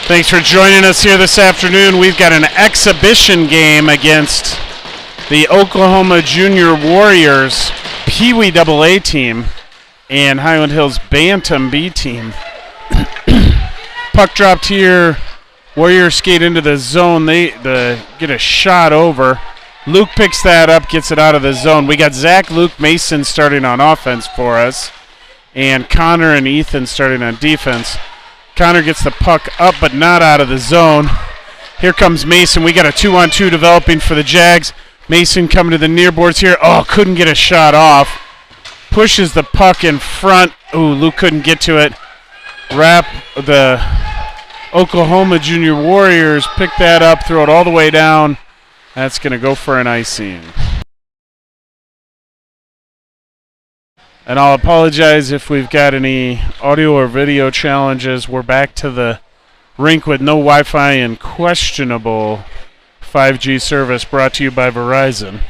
Thanks for joining us here this afternoon. We've got an exhibition game against the Oklahoma Junior Warriors Pee Wee AA team and Highland Hills Bantam B team. Puck dropped here. Warriors skate into the zone. They get a shot over. Luke picks that up, gets it out of the zone. We got Zach, Luke, Mason starting on offense for us, and Connor and Ethan starting on defense. Connor gets the puck up, but not out of the zone. Here comes Mason. We got a 2-on-2 developing for the Jags. Mason coming to the near boards here. Oh, couldn't get a shot off. Pushes the puck in front. Ooh, Luke couldn't get to it. The Oklahoma Junior Warriors pick that up, throw it all the way down. That's going to go for an icing. And I'll apologize if we've got any audio or video challenges. We're back to the rink with no Wi-Fi and questionable 5G service, brought to you by Verizon.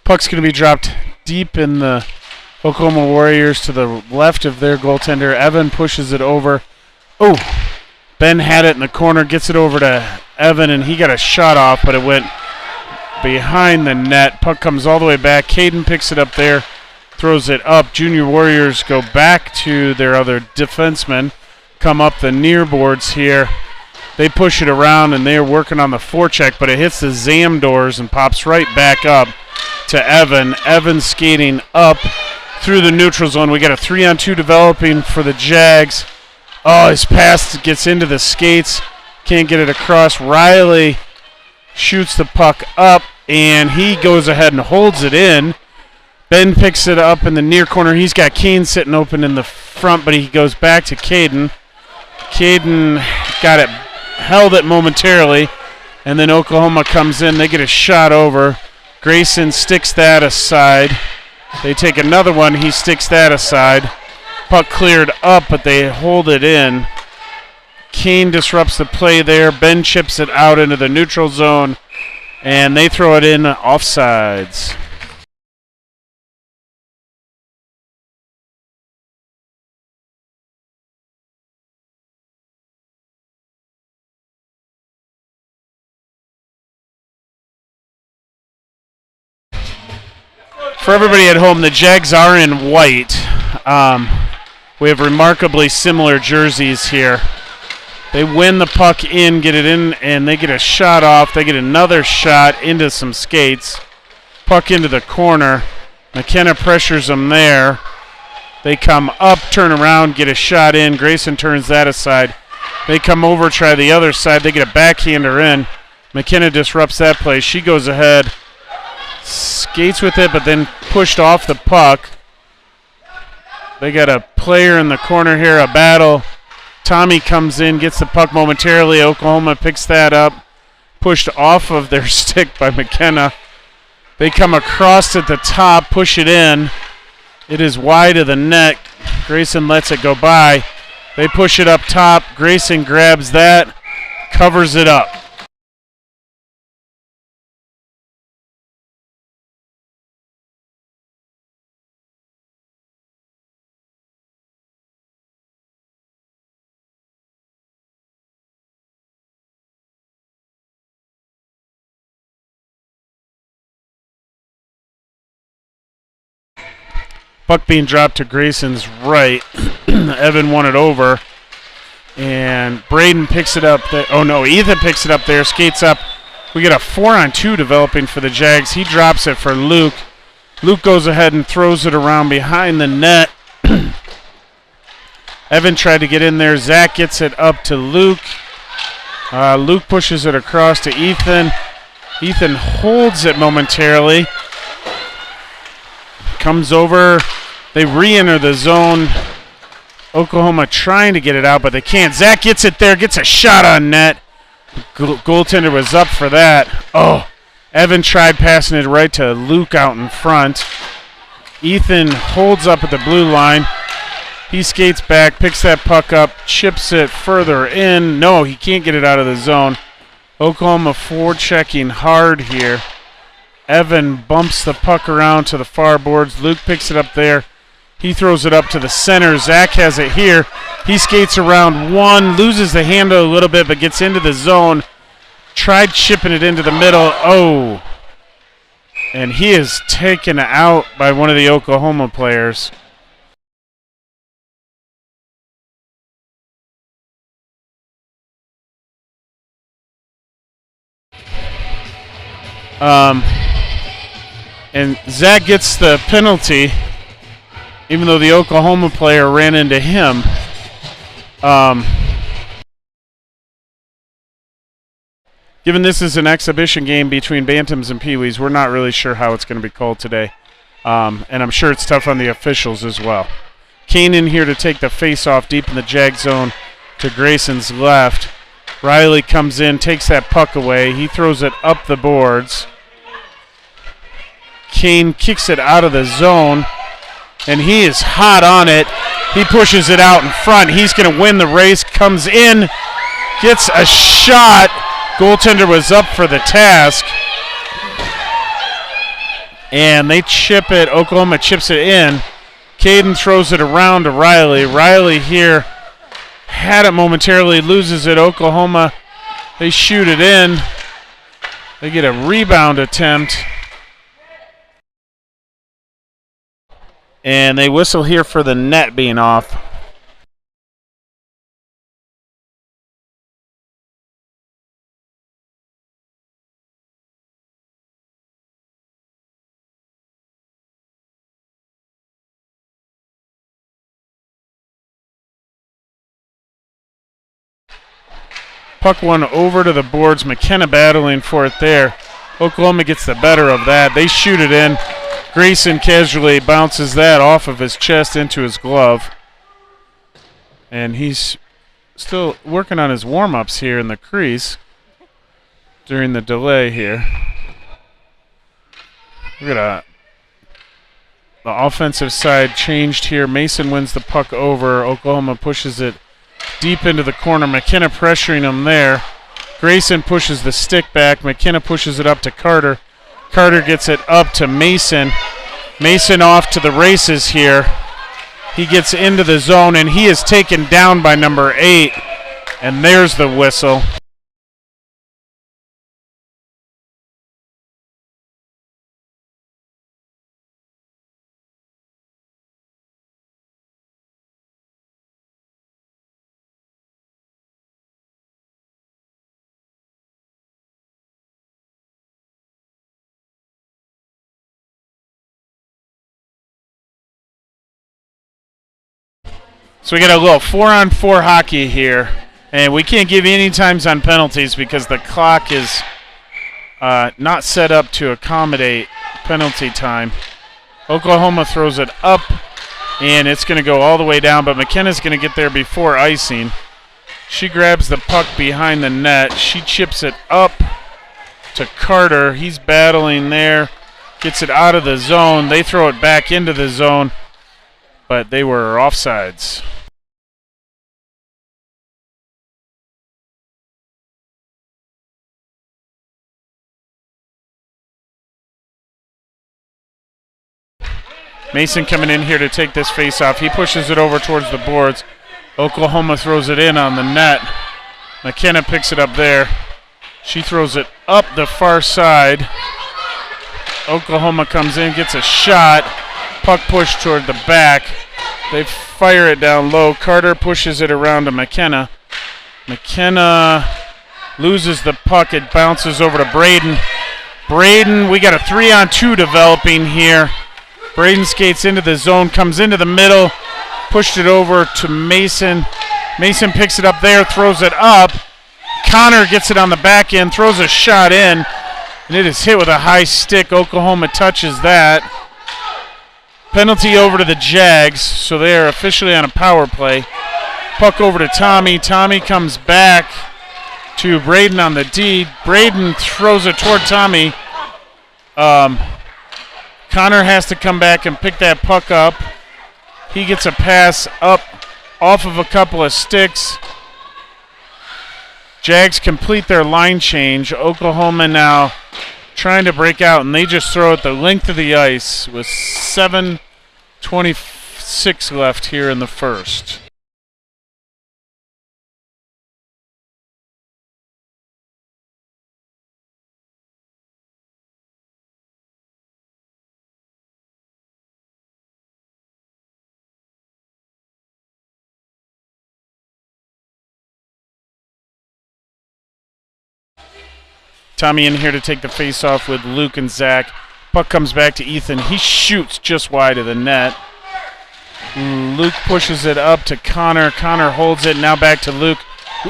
Puck's going to be dropped deep in the Oklahoma Warriors to the left of their goaltender. Evan pushes it over. Oh, Ben had it in the corner, gets it over to Evan, and he got a shot off, but it went behind the net. Puck comes all the way back. Caden picks it up there, throws it up. Junior Warriors go back to their other defensemen, come up the near boards here. They push it around, and they're working on the forecheck, but it hits the Zam doors and pops right back up to Evan. Evan skating up through the neutral zone. We got a 3-on-2 developing for the Jags. Oh, his pass gets into the skates. Can't get it across. Riley shoots the puck up, and he goes ahead and holds it in. Ben picks it up in the near corner. He's got Kane sitting open in the front, but he goes back to Caden. Caden held it momentarily, and then Oklahoma comes in. They get a shot over. Grayson sticks that aside. They take another one. He sticks that aside. Puck cleared up, but they hold it in. Kane disrupts the play there. Ben chips it out into the neutral zone, and they throw it in offsides. For everybody at home, the Jags are in white. We have remarkably similar jerseys here. They win the puck in, get it in, and they get a shot off. They get another shot into some skates. Puck into the corner. McKenna pressures them there. They come up, turn around, get a shot in. Grayson turns that aside. They come over, try the other side. They get a backhander in. McKenna disrupts that play. She goes ahead, skates with it, but then pushed off the puck. They got a player in the corner here, a battle. Tommy comes in, gets the puck momentarily. Oklahoma picks that up, pushed off of their stick by McKenna. They come across at the top, push it in. It is wide of the net. Grayson lets it go by. They push it up top. Grayson grabs that, covers it up. Puck being dropped to Grayson's right. Evan won it over. And Braden picks it up there. Oh, no, Ethan picks it up there, skates up. We get a 4-on-2 developing for the Jags. He drops it for Luke. Luke goes ahead and throws it around behind the net. Evan tried to get in there. Zach gets it up to Luke. Luke pushes it across to Ethan. Ethan holds it momentarily. Comes over. They re-enter the zone. Oklahoma trying to get it out, but they can't. Zach gets it there, gets a shot on net. Goaltender was up for that. Oh, Evan tried passing it right to Luke out in front. Ethan holds up at the blue line. He skates back, picks that puck up, chips it further in. No, he can't get it out of the zone. Oklahoma forechecking hard here. Evan bumps the puck around to the far boards. Luke picks it up there. He throws it up to the center. Zach has it here. He skates around one, loses the handle a little bit, but gets into the zone. Tried chipping it into the middle. Oh. And he is taken out by one of the Oklahoma players. And Zach gets the penalty, even though the Oklahoma player ran into him. Given this is an exhibition game between Bantams and Pee-wees, we're not really sure how it's going to be called today. And I'm sure it's tough on the officials as well. Kane in here to take the face-off deep in the Jag zone to Grayson's left. Riley comes in, takes that puck away. He throws it up the boards. Kane kicks it out of the zone, and he is hot on it. He pushes it out in front. He's going to win the race, comes in, gets a shot. Goaltender was up for the task. And they chip it. Oklahoma chips it in. Caden throws it around to Riley. Riley here had it momentarily, loses it. Oklahoma, they shoot it in. They get a rebound attempt. And they whistle here for the net being off. Puck one over to the boards. McKenna battling for it there. Oklahoma gets the better of that. They shoot it in. Grayson casually bounces that off of his chest into his glove. And he's still working on his warm-ups here in the crease during the delay here. Look at the offensive side changed here. Mason wins the puck over. Oklahoma pushes it deep into the corner. McKenna pressuring him there. Grayson pushes the stick back. McKenna pushes it up to Carter. Carter gets it up to Mason. Mason off to the races here. He gets into the zone, and he is taken down by number 8. And there's the whistle. So we got a little 4-on-4 hockey here, and we can't give you any times on penalties because the clock is not set up to accommodate penalty time. Oklahoma throws it up, and it's going to go all the way down, but McKenna's going to get there before icing. She grabs the puck behind the net. She chips it up to Carter. He's battling there, gets it out of the zone. They throw it back into the zone, but they were offsides. Mason coming in here to take this face-off. He pushes it over towards the boards. Oklahoma throws it in on the net. McKenna picks it up there. She throws it up the far side. Oklahoma comes in, gets a shot. Puck pushed toward the back. They fire it down low. Carter pushes it around to McKenna. McKenna loses the puck. It bounces over to Braden. Braden, we got a 3-on-2 developing here. Braden skates into the zone, comes into the middle, pushed it over to Mason. Mason picks it up there, throws it up. Connor gets it on the back end, throws a shot in, and it is hit with a high stick. Oklahoma touches that. Penalty over to the Jags, so they are officially on a power play. Puck over to Tommy. Tommy comes back to Braden on the D. Braden throws it toward Tommy. Connor has to come back and pick that puck up. He gets a pass up off of a couple of sticks. Jags complete their line change. Oklahoma now trying to break out, and they just throw it the length of the ice with 7:26 6 left here in the first. Tommy in here to take the face-off with Luke and Zach. Puck comes back to Ethan. He shoots just wide of the net. Luke pushes it up to Connor. Connor holds it. Now back to Luke.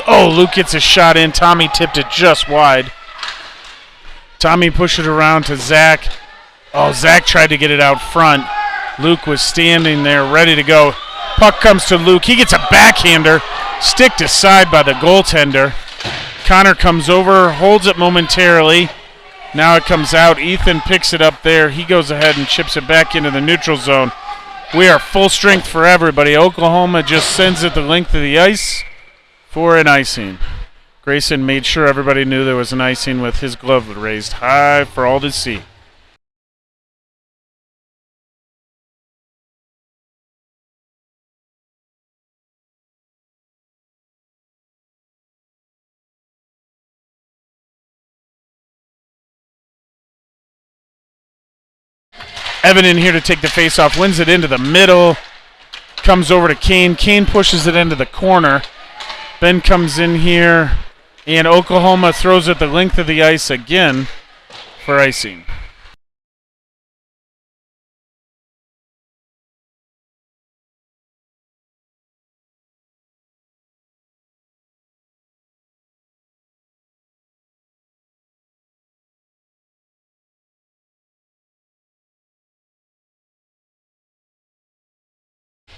Oh, Luke gets a shot in. Tommy tipped it just wide. Tommy pushed it around to Zach. Oh, Zach tried to get it out front. Luke was standing there ready to go. Puck comes to Luke. He gets a backhander. Sticked aside by the goaltender. Connor comes over, holds it momentarily. Now it comes out. Ethan picks it up there. He goes ahead and chips it back into the neutral zone. We are full strength for everybody. Oklahoma just sends it the length of the ice for an icing. Grayson made sure everybody knew there was an icing with his glove raised high for all to see. Evan in here to take the face-off, wins it into the middle, comes over to Kane. Kane pushes it into the corner. Ben comes in here, and Oklahoma throws it the length of the ice again for icing.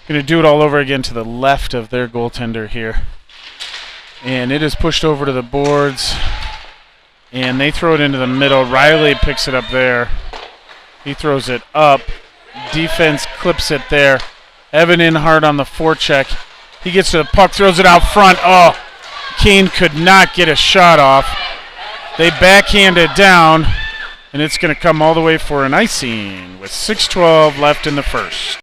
Going to do it all over again to the left of their goaltender here. And it is pushed over to the boards. And they throw it into the middle. Riley picks it up there. He throws it up. Defense clips it there. Evan in hard on the forecheck. He gets to the puck, throws it out front. Oh, Kane could not get a shot off. They backhand it down. And it's going to come all the way for an icing with 6:12 left in the first.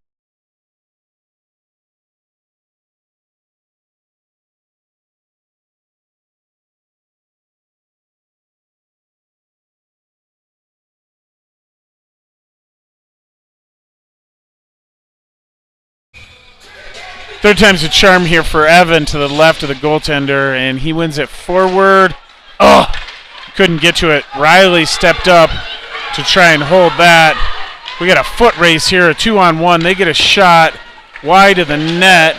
Third time's a charm here for Evan to the left of the goaltender, and he wins it forward. Oh, couldn't get to it. Riley stepped up to try and hold that. We got a foot race here, a 2-on-1. They get a shot wide of the net,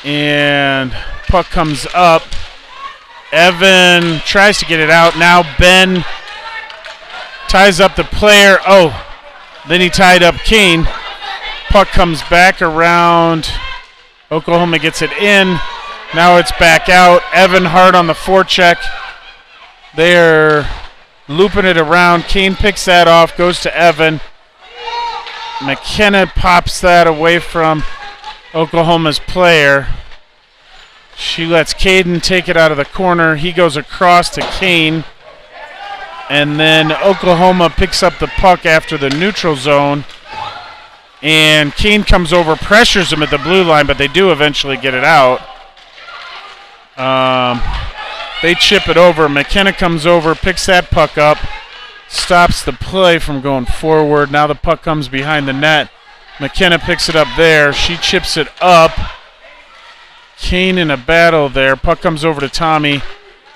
and puck comes up. Evan tries to get it out. Now Ben ties up the player. Oh, then he tied up Kane. Puck comes back around. Oklahoma gets it in. Now it's back out. Evan hard on the forecheck. They're looping it around. Kane picks that off, goes to Evan. McKenna pops that away from Oklahoma's player. She lets Caden take it out of the corner. He goes across to Kane. And then Oklahoma picks up the puck after the neutral zone. And Kane comes over, pressures him at the blue line, but they do eventually get it out. They chip it over. McKenna comes over, picks that puck up, stops the play from going forward. Now the puck comes behind the net. McKenna picks it up there. She chips it up. Kane in a battle there. Puck comes over to Tommy.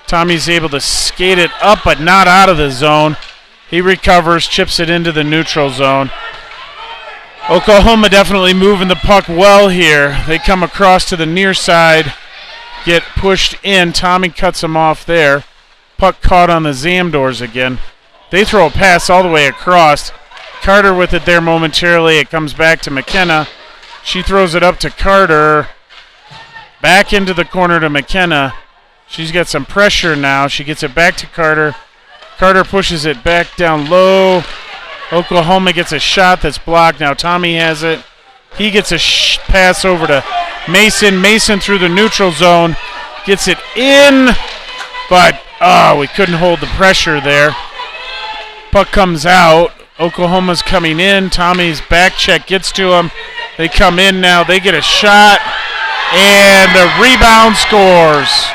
Tommy's able to skate it up, but not out of the zone. He recovers, chips it into the neutral zone. Oklahoma definitely moving the puck well here. They come across to the near side, get pushed in. Tommy cuts them off there. Puck caught on the Zamdors again. They throw a pass all the way across. Carter with it there momentarily. It comes back to McKenna. She throws it up to Carter. Back into the corner to McKenna. She's got some pressure now. She gets it back to Carter. Carter pushes it back down low. Oklahoma gets a shot that's blocked. Now Tommy has it. He gets a pass over to Mason. Mason through the neutral zone. Gets it in. But, we couldn't hold the pressure there. Puck comes out. Oklahoma's coming in. Tommy's back check gets to him. They come in now. They get a shot. And the rebound scores.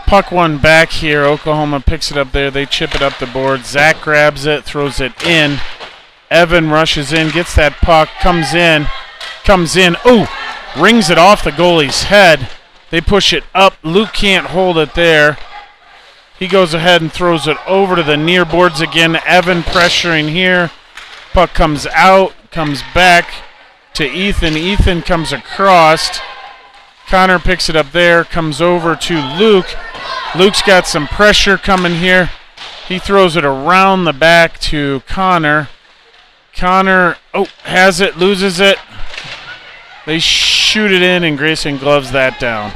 Puck one back here. Oklahoma picks it up there. They chip it up the board. Zach grabs it, throws it in. Evan rushes in, gets that puck, comes in. Oh, rings it off the goalie's head. They push it up. Luke can't hold it there. He goes ahead and throws it over to the near boards again. Evan pressuring here. Puck comes out, comes back to Ethan. Ethan comes across. Connor picks it up there, comes over to Luke. Luke's got some pressure coming here. He throws it around the back to Connor. Connor, has it, loses it. They shoot it in, and Grayson gloves that down.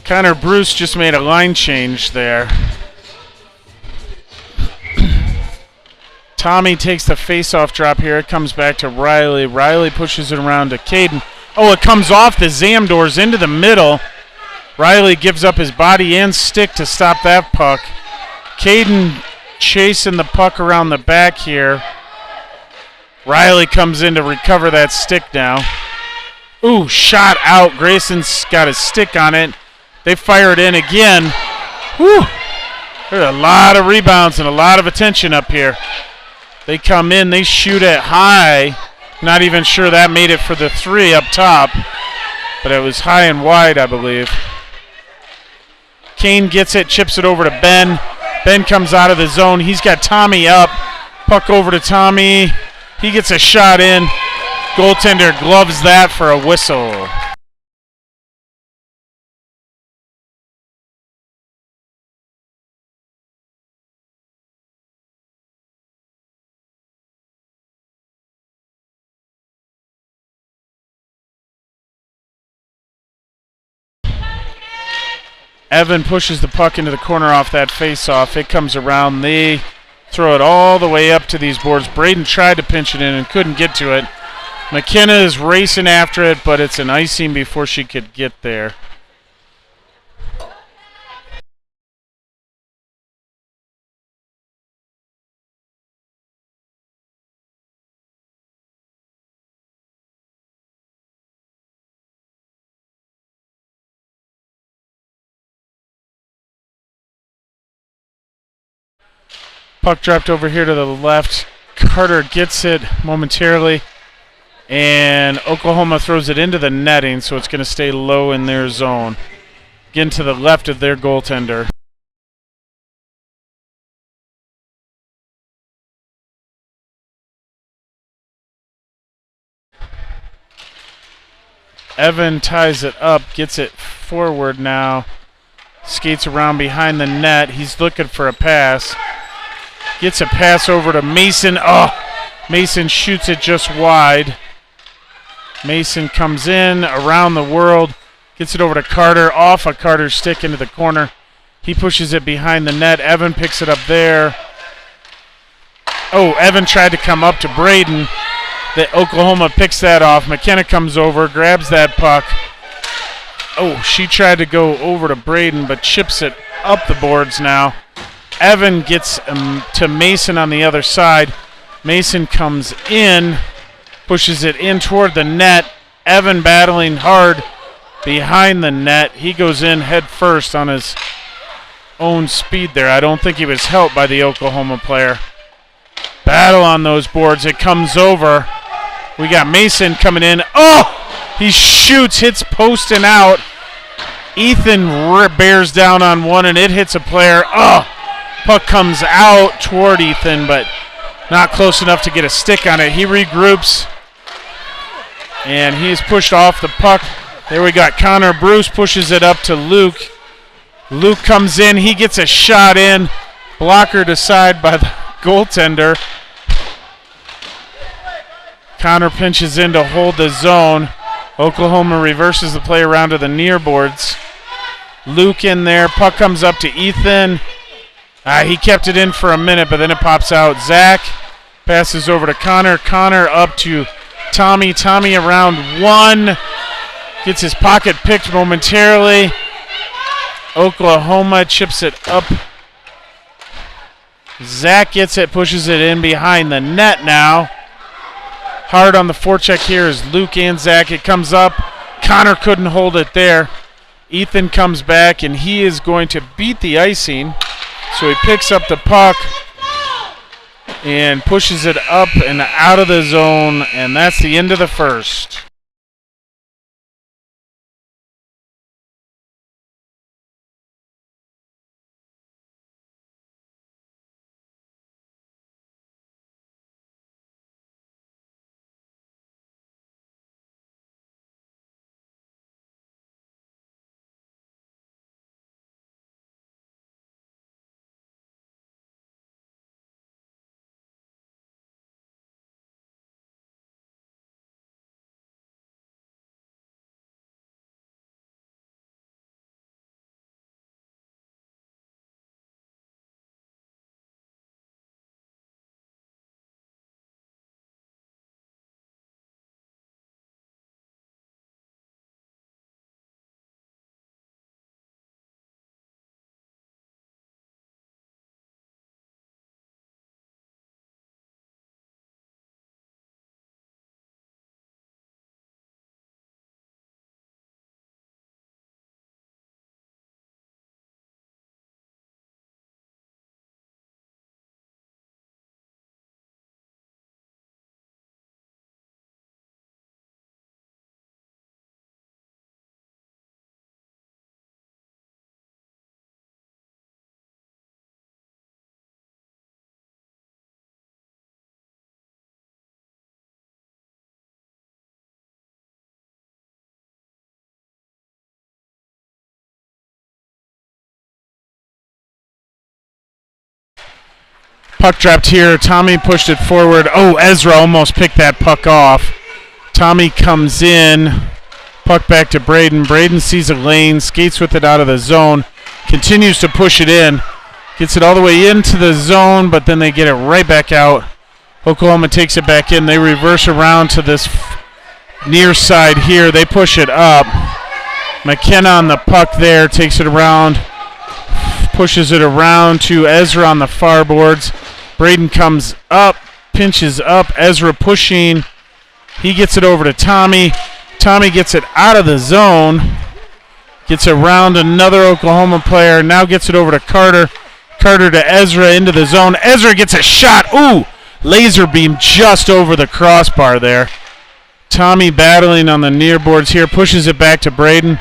Connor Bruce just made a line change there. Tommy takes the face-off drop here. It comes back to Riley. Riley pushes it around to Caden. Oh, it comes off the Zamdors into the middle. Riley gives up his body and stick to stop that puck. Caden chasing the puck around the back here. Riley comes in to recover that stick now. Ooh, shot out. Grayson's got his stick on it. They fire it in again. Whew. There's a lot of rebounds and a lot of attention up here. They come in, they shoot it high. Not even sure that made it for the three up top, but it was high and wide, I believe. Kane gets it, chips it over to Ben. Ben comes out of the zone. He's got Tommy up. Puck over to Tommy. He gets a shot in. Goaltender gloves that for a whistle. Evan pushes the puck into the corner off that face-off. It comes around. They throw it all the way up to these boards. Braden tried to pinch it in and couldn't get to it. McKenna is racing after it, but it's an icing before she could get there. Puck dropped over here to the left. Carter gets it momentarily, and Oklahoma throws it into the netting, so it's going to stay low in their zone. Again to the left of their goaltender. Evan ties it up, gets it forward now. Skates around behind the net. He's looking for a pass. Gets a pass over to Mason. Oh, Mason shoots it just wide. Mason comes in around the world. Gets it over to Carter. Off of Carter's stick into the corner. He pushes it behind the net. Evan picks it up there. Oh, Evan tried to come up to Braden. The Oklahoma picks that off. McKenna comes over, grabs that puck. Oh, she tried to go over to Braden, but chips it up the boards now. Evan gets to Mason on the other side. Mason comes in, pushes it in toward the net. Evan battling hard behind the net. He goes in head first on his own speed there. I don't think he was helped by the Oklahoma player. Battle on those boards. It comes over. We got Mason coming in. Oh! He shoots, hits post and out. Ethan bears down on one, and it hits a player. Oh! Puck comes out toward Ethan, but not close enough to get a stick on it. He regroups. And he's pushed off the puck. There we got Connor Bruce pushes it up to Luke. Luke comes in. He gets a shot in. Blockered aside by the goaltender. Connor pinches in to hold the zone. Oklahoma reverses the play around to the near boards. Luke in there. Puck comes up to Ethan. He kept it in for a minute, but then it pops out. Zach passes over to Connor. Connor up to Tommy. Tommy around one. Gets his pocket picked momentarily. Oklahoma chips it up. Zach gets it, pushes it in behind the net now. Hard on the forecheck here is Luke and Zach. It comes up. Connor couldn't hold it there. Ethan comes back, and he is going to beat the icing. So he picks up the puck and pushes it up and out of the zone, and that's the end of the first. Puck dropped here. Tommy pushed it forward. Oh, Ezra almost picked that puck off. Tommy comes in. Puck back to Braden. Braden sees a lane, skates with it out of the zone, continues to push it in. Gets it all the way into the zone, but then they get it right back out. Oklahoma takes it back in. They reverse around to this near side here. They push it up. McKenna on the puck there, takes it around, pushes it around to Ezra on the far boards. Braden comes up, pinches up. Ezra pushing. He gets it over to Tommy. Tommy gets it out of the zone. Gets around another Oklahoma player. Now gets it over to Carter. Carter to Ezra into the zone. Ezra gets a shot. Ooh! Laser beam just over the crossbar there. Tommy battling on the near boards here. Pushes it back to Braden.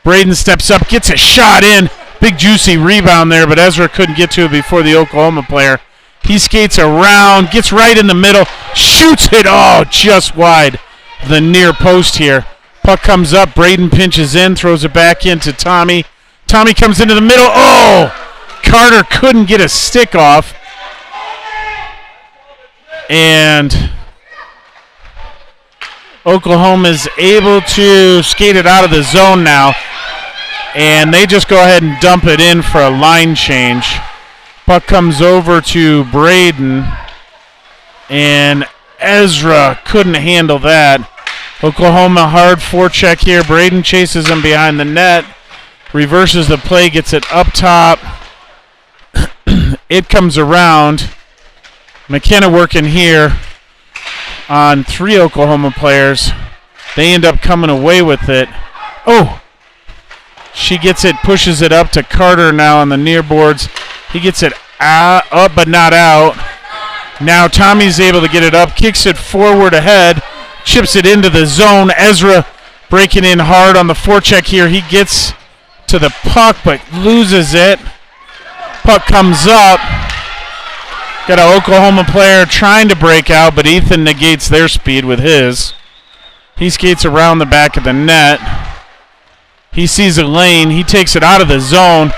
Braden steps up. Gets a shot in. Big juicy rebound there, but Ezra couldn't get to it before the Oklahoma player. He skates around, gets right in the middle, shoots it, just wide the near post here. Puck comes up, Braden pinches in, throws it back into Tommy. Tommy comes into the middle, Carter couldn't get a stick off. And Oklahoma is able to skate it out of the zone now. And they just go ahead and dump it in for a line change. Puck comes over to Braden. And Ezra couldn't handle that. Oklahoma hard forecheck here. Braden chases him behind the net. Reverses the play, gets it up top. It comes around. McKenna working here on 3 Oklahoma players. They end up coming away with it. She gets it, pushes it up to Carter now on the near boards. He gets it up but not out. Now Tommy's able to get it up, kicks it forward ahead, chips it into the zone. Ezra breaking in hard on the forecheck here. He gets to the puck but loses it. Puck comes up. Got an Oklahoma player trying to break out, but Ethan negates their speed with his. He skates around the back of the net. He sees a lane. He takes it out of the zone.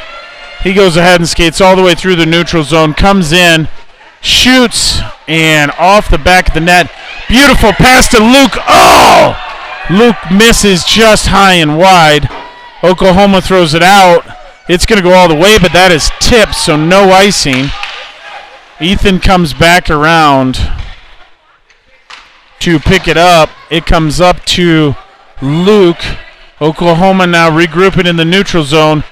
He goes ahead and skates all the way through the neutral zone, comes in, shoots, and off the back of the net. Beautiful pass to Luke. Oh! Luke misses just high and wide. Oklahoma throws it out. It's going to go all the way, but that is tipped, so no icing. Ethan comes back around to pick it up. It comes up to Luke. Oklahoma now regrouping in the neutral zone.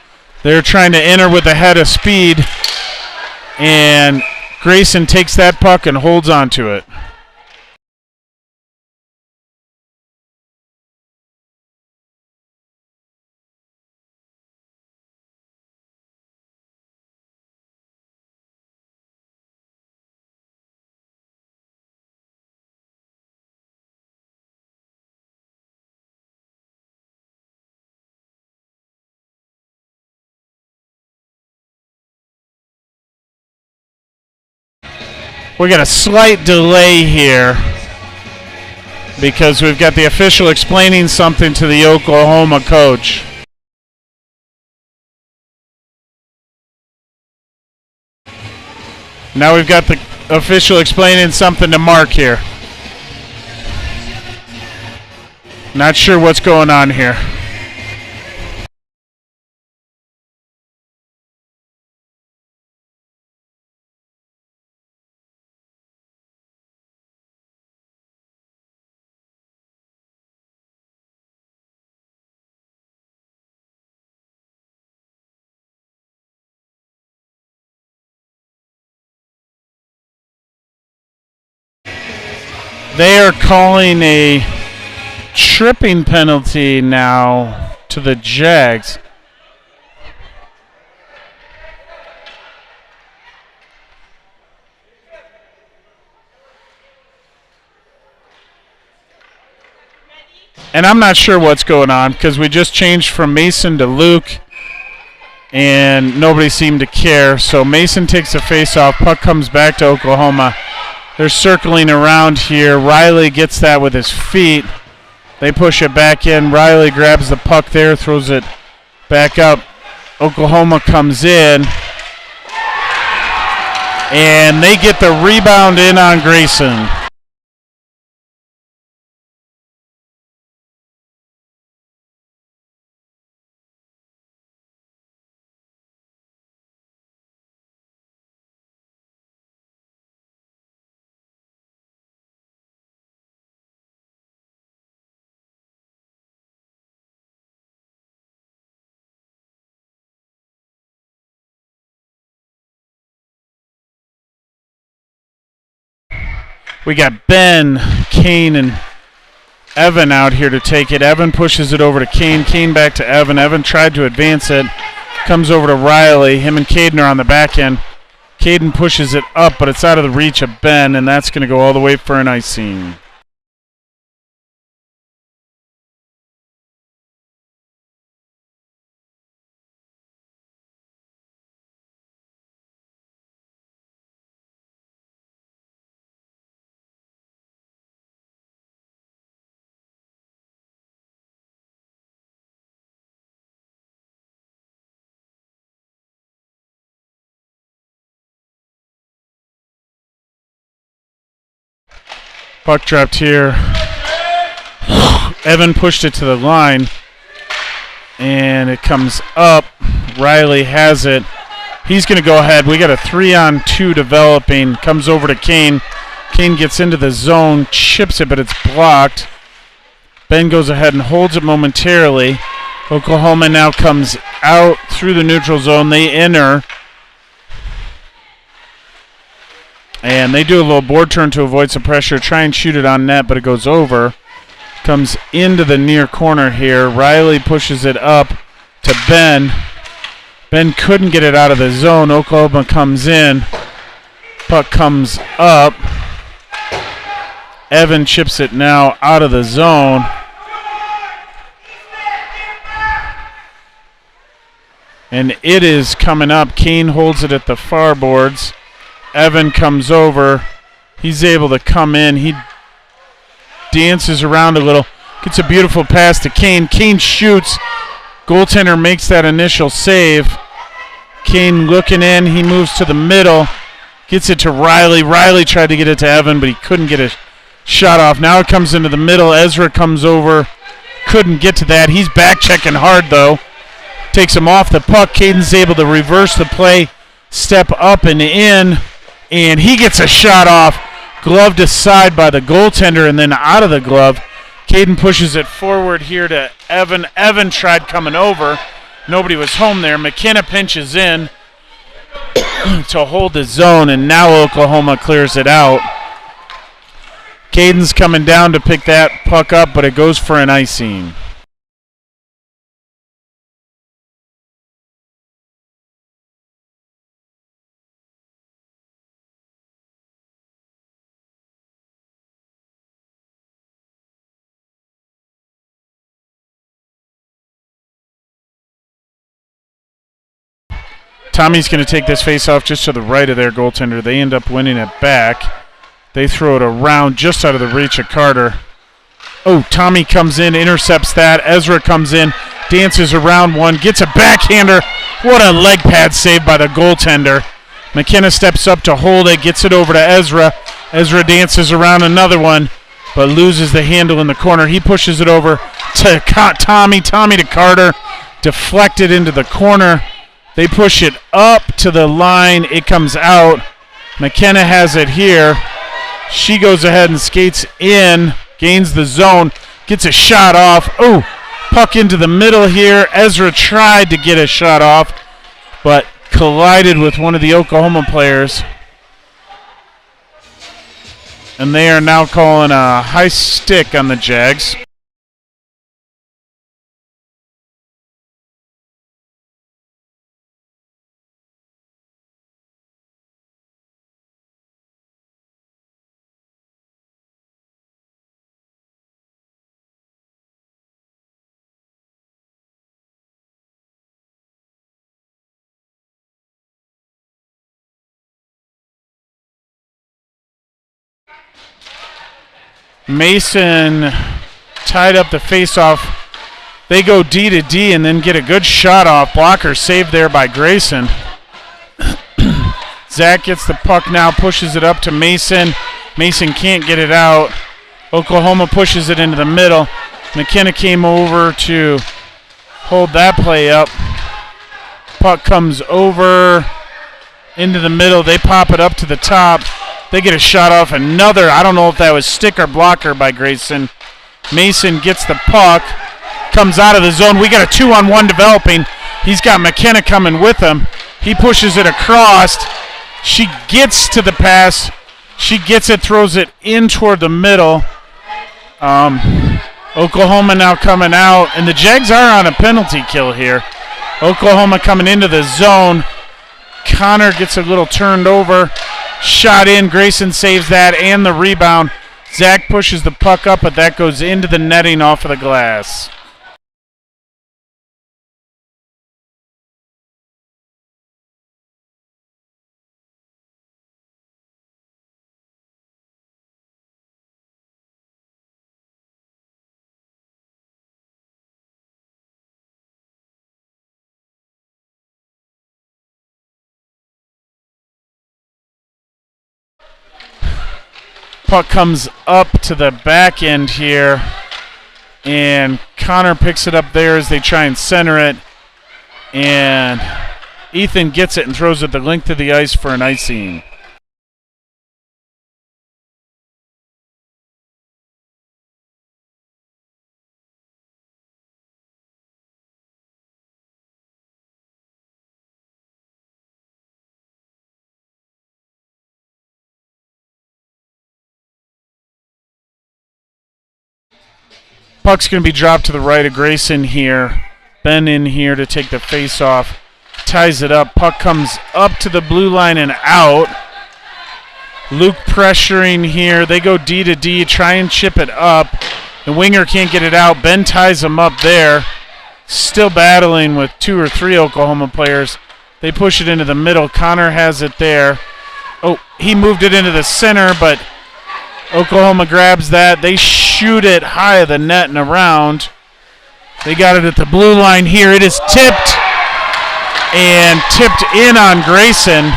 They're trying to enter with a head of speed, and Grayson takes that puck and holds on to it. We got a slight delay here because we've got the official explaining something to the Oklahoma coach. Now we've got the official explaining something to Mark here. Not sure what's going on here. They are calling a tripping penalty now to the Jags. And I'm not sure what's going on because we just changed from Mason to Luke and nobody seemed to care. So Mason takes a face-off. Puck comes back to Oklahoma. They're circling around here. Riley gets that with his feet. They push it back in. Riley grabs the puck there, throws it back up. Oklahoma comes in. And they get the rebound in on Grayson. We got Ben, Kane, and Evan out here to take it. Evan pushes it over to Kane. Kane back to Evan. Evan tried to advance it. Comes over to Riley. Him and Caden are on the back end. Caden pushes it up, but it's out of the reach of Ben, and that's going to go all the way for an icing. Puck dropped here. Evan pushed it to the line. And it comes up. Riley has it. He's going to go ahead. We got a 3-on-2 developing. Comes over to Kane. Kane gets into the zone. Chips it, but it's blocked. Ben goes ahead and holds it momentarily. Oklahoma now comes out through the neutral zone. They enter. And they do a little board turn to avoid some pressure. Try and shoot it on net, but it goes over. Comes into the near corner here. Riley pushes it up to Ben. Ben couldn't get it out of the zone. Oklahoma comes in. Puck comes up. Evan chips it now out of the zone. And it is coming up. Kane holds it at the far boards. Evan comes over. He's able to come in. He dances around a little. Gets a beautiful pass to Kane. Kane shoots. Goaltender makes that initial save. Kane looking in. He moves to the middle. Gets it to Riley. Riley tried to get it to Evan, but he couldn't get a shot off. Now it comes into the middle. Ezra comes over. Couldn't get to that. He's back checking hard, though. Takes him off the puck. Caden's able to reverse the play, step up and in, and he gets a shot off. Gloved aside by the goaltender and then out of the glove. Caden pushes it forward here to Evan. Evan tried coming over. Nobody was home there. McKenna pinches in to hold the zone, and now Oklahoma clears it out. Caden's coming down to pick that puck up, but it goes for an icing. Tommy's going to take this face-off just to the right of their goaltender. They end up winning it back. They throw it around just out of the reach of Carter. Oh, Tommy comes in, intercepts that. Ezra comes in, dances around one, gets a backhander. What a leg pad save by the goaltender. McKenna steps up to hold it, gets it over to Ezra. Ezra dances around another one, but loses the handle in the corner. He pushes it over to Tommy. Tommy to Carter. Deflected into the corner. They push it up to the line. It comes out. McKenna has it here. She goes ahead and skates in, gains the zone, gets a shot off. Oh, puck into the middle here. Ezra tried to get a shot off, but collided with one of the Oklahoma players. And they are now calling a high stick on the Jags. Mason tied up the faceoff. They go D to D and then get a good shot off. Blocker saved there by Grayson. Zach gets the puck now, pushes it up to Mason. Mason can't get it out. Oklahoma pushes it into the middle. McKenna came over to hold that play up. Puck comes over into the middle. They pop it up to the top. They get a shot off another. I don't know if that was stick or blocker by Grayson. Mason gets the puck. Comes out of the zone. We got a 2-on-1 developing. He's got McKenna coming with him. He pushes it across. She gets to the pass. She gets it, throws it in toward the middle. Oklahoma now coming out. And the Jags are on a penalty kill here. Oklahoma coming into the zone. Connor gets a little turned over. Shot in. Grayson saves that and the rebound. Zach pushes the puck up, but that goes into the netting off of the glass. Puck comes up to the back end here, and Connor picks it up there as they try and center it, and Ethan gets it and throws it the length of the ice for an icing. Puck's going to be dropped to the right of Grayson here. Ben in here to take the face-off. Ties it up. Puck comes up to the blue line and out. Luke pressuring here. They go D to D, try and chip it up. The winger can't get it out. Ben ties him up there. Still battling with 2 or 3 Oklahoma players. They push it into the middle. Connor has it there. Oh, he moved it into the center, but Oklahoma grabs that. They shoot it high of the net and around. They got it at the blue line here. It is tipped and tipped in on Grayson.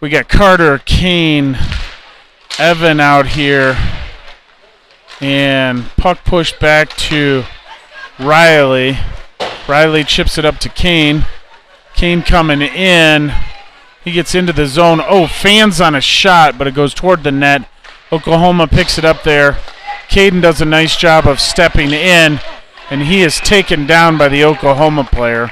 We got Carter, Kane, Evan out here. And puck pushed back to Riley. Riley chips it up to Kane. Kane coming in. He gets into the zone. Oh, fans on a shot, but it goes toward the net. Oklahoma picks it up there. Caden does a nice job of stepping in, and he is taken down by the Oklahoma player.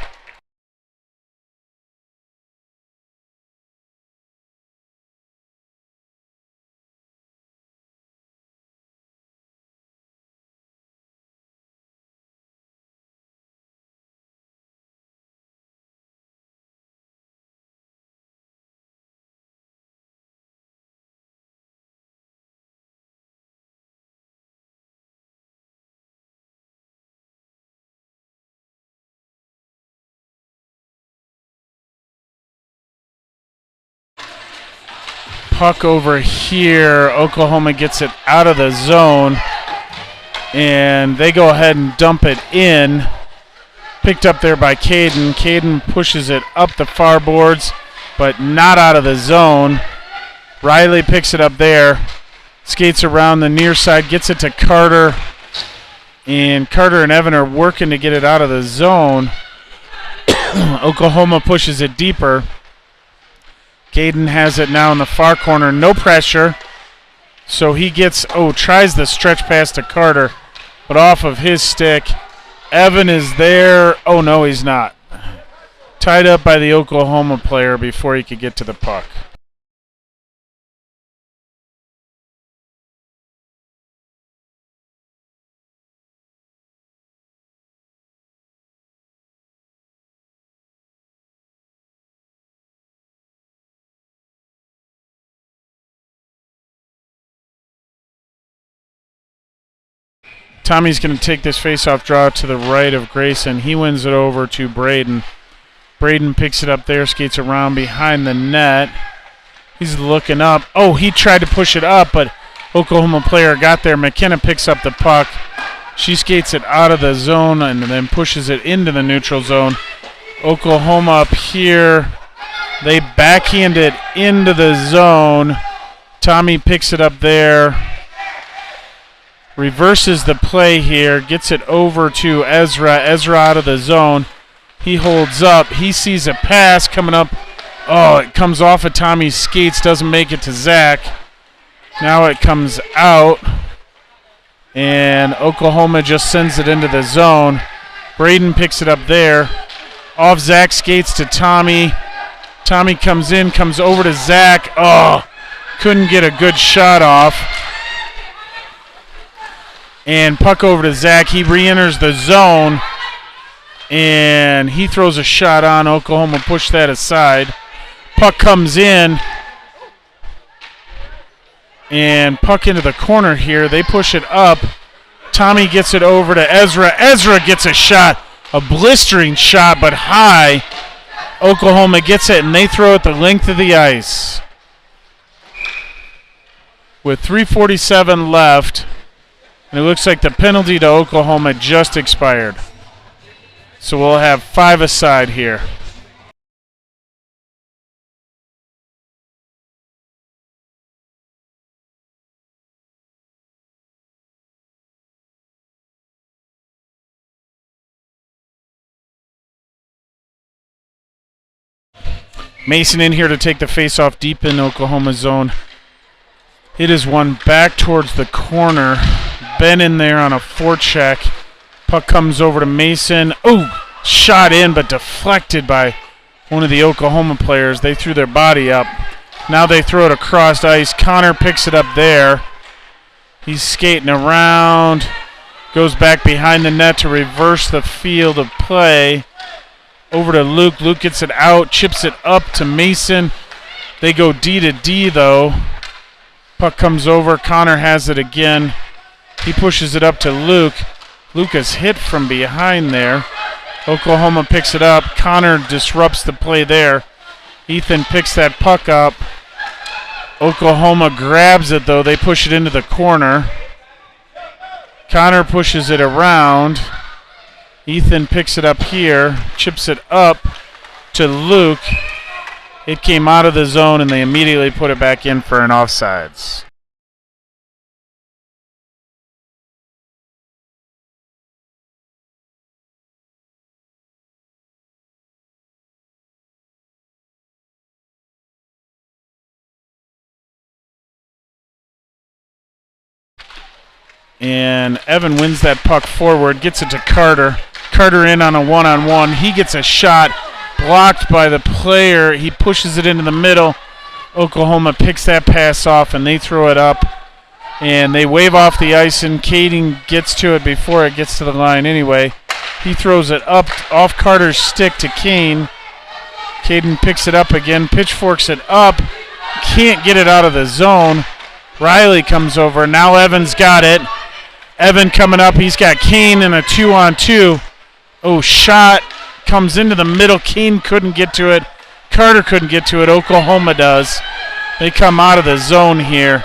Puck over here. Oklahoma gets it out of the zone, and they go ahead and dump it in. Picked up there by Caden. Caden pushes it up the far boards, but not out of the zone. Riley picks it up there, skates around the near side, gets it to Carter, and Carter and Evan are working to get it out of the zone. Oklahoma pushes it deeper. Caden has it now in the far corner, no pressure. So he gets, tries the stretch pass to Carter, but off of his stick. Evan is there. Oh, no, he's not. Tied up by the Oklahoma player before he could get to the puck. Tommy's going to take this faceoff draw to the right of Grayson. He wins it over to Braden. Braden picks it up there, skates around behind the net. He's looking up. Oh, he tried to push it up, but Oklahoma player got there. McKenna picks up the puck. She skates it out of the zone and then pushes it into the neutral zone. Oklahoma up here. They backhand it into the zone. Tommy picks it up there. Reverses the play here, gets it over to Ezra. Ezra out of the zone. He holds up. He sees a pass coming up. Oh, it comes off of Tommy's skates, doesn't make it to Zach. Now it comes out, and Oklahoma just sends it into the zone. Braden picks it up there. Off Zach's skates to Tommy. Tommy comes in, comes over to Zach. Oh, couldn't get a good shot off. And puck over to Zach. He re-enters the zone, and he throws a shot on. Oklahoma push that aside. Puck comes in, and puck into the corner here. They push it up. Tommy gets it over to Ezra. Ezra gets a shot, a blistering shot, but high. Oklahoma gets it, and they throw it the length of the ice. With 3:47 left, and it looks like the penalty to Oklahoma just expired. So we'll have 5 aside here. Mason in here to take the face-off deep in Oklahoma zone. It is one back towards the corner. Ben in there on a forecheck. Puck comes over to Mason. Oh, shot in but deflected by one of the Oklahoma players. They threw their body up. Now they throw it across ice. Connor picks it up there. He's skating around. Goes back behind the net to reverse the field of play. Over to Luke. Luke gets it out. Chips it up to Mason. They go D to D, though. Puck comes over. Connor has it again. He pushes it up to Luke. Luke is hit from behind there. Oklahoma picks it up. Connor disrupts the play there. Ethan picks that puck up. Oklahoma grabs it, though. They push it into the corner. Connor pushes it around. Ethan picks it up here. Chips it up to Luke. It came out of the zone, and they immediately put it back in for an offsides. And Evan wins that puck forward, gets it to Carter. Carter in on a one-on-one. He gets a shot blocked by the player. He pushes it into the middle. Oklahoma picks that pass off, and they throw it up. And they wave off the ice, and Caden gets to it before it gets to the line anyway. He throws it up off Carter's stick to Kane. Caden picks it up again, pitchforks it up. Can't get it out of the zone. Riley comes over. Now Evan's got it. Evan coming up. He's got Kane in a 2-on-2. Oh, shot comes into the middle. Kane couldn't get to it. Carter couldn't get to it. Oklahoma does. They come out of the zone here.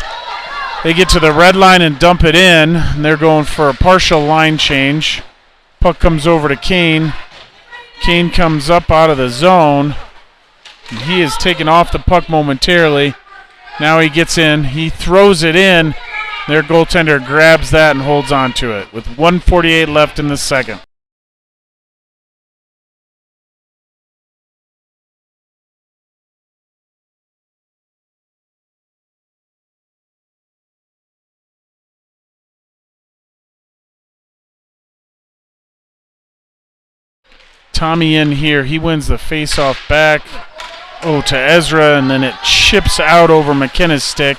They get to the red line and dump it in. And they're going for a partial line change. Puck comes over to Kane. Kane comes up out of the zone. And he is taken off the puck momentarily. Now he gets in. He throws it in. Their goaltender grabs that and holds on to it with 1:48 left in the second. Tommy in here. He wins the face-off back. Oh, to Ezra, and then it chips out over McKenna's stick.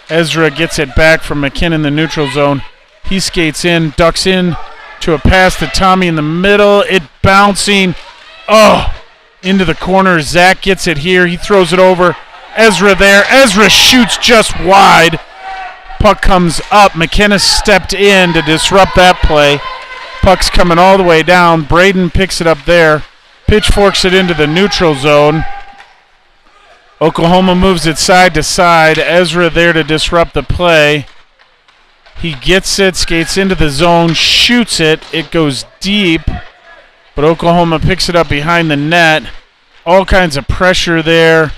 Ezra gets it back from McKinnon in the neutral zone. He skates in, ducks in to a pass to Tommy in the middle. It bouncing, into the corner. Zach gets it here. He throws it over. Ezra there. Ezra shoots just wide. Puck comes up. McKenna stepped in to disrupt that play. Puck's coming all the way down. Braden picks it up there. Pitchforks it into the neutral zone. Oklahoma moves it side to side. Ezra there to disrupt the play. He gets it, skates into the zone, shoots it. It goes deep, but Oklahoma picks it up behind the net. All kinds of pressure there,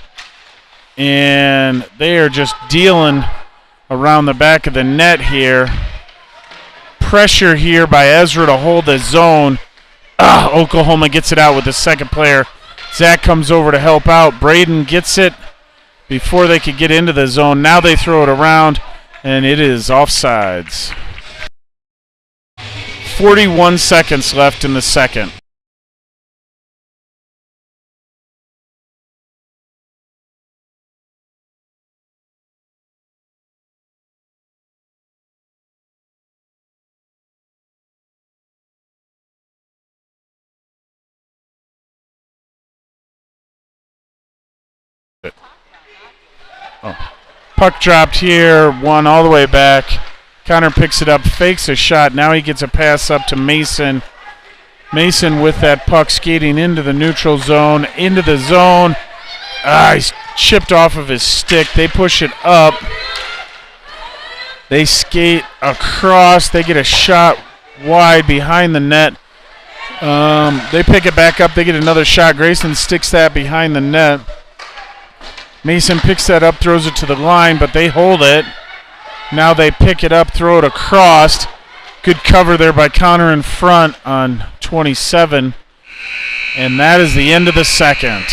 and they are just dealing around the back of the net here. Pressure here by Ezra to hold the zone. Oklahoma gets it out with the second player. Zach comes over to help out. Braden gets it before they could get into the zone. Now they throw it around, and it is offsides. 41 seconds left in the second. Puck dropped here, one all the way back. Connor picks it up, fakes a shot. Now he gets a pass up to Mason. Mason with that puck skating into the neutral zone, into the zone. He's chipped off of his stick. They push it up. They skate across. They get a shot wide behind the net. They pick it back up. They get another shot. Grayson sticks that behind the net. Mason picks that up, throws it to the line, but they hold it. Now they pick it up, throw it across. Good cover there by Connor in front on 27. And that is the end of the second.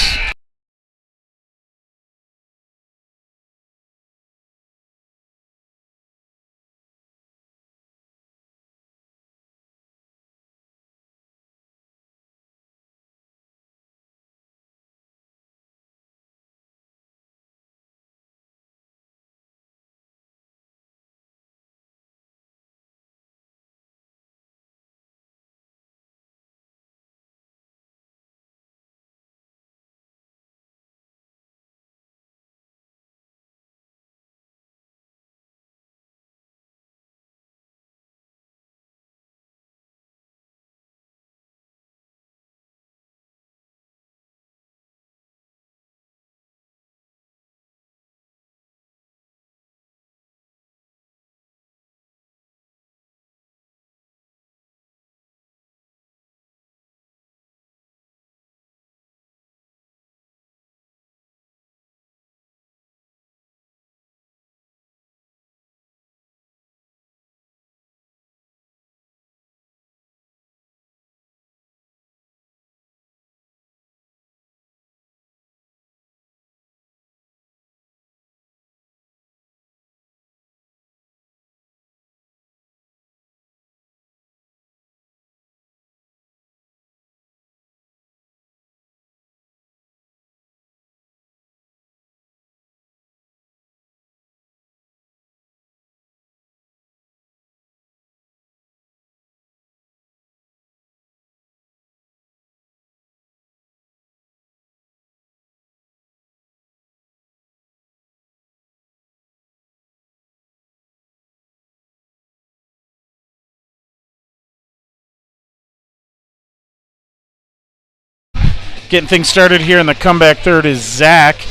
Getting things started here in the comeback third is Zach,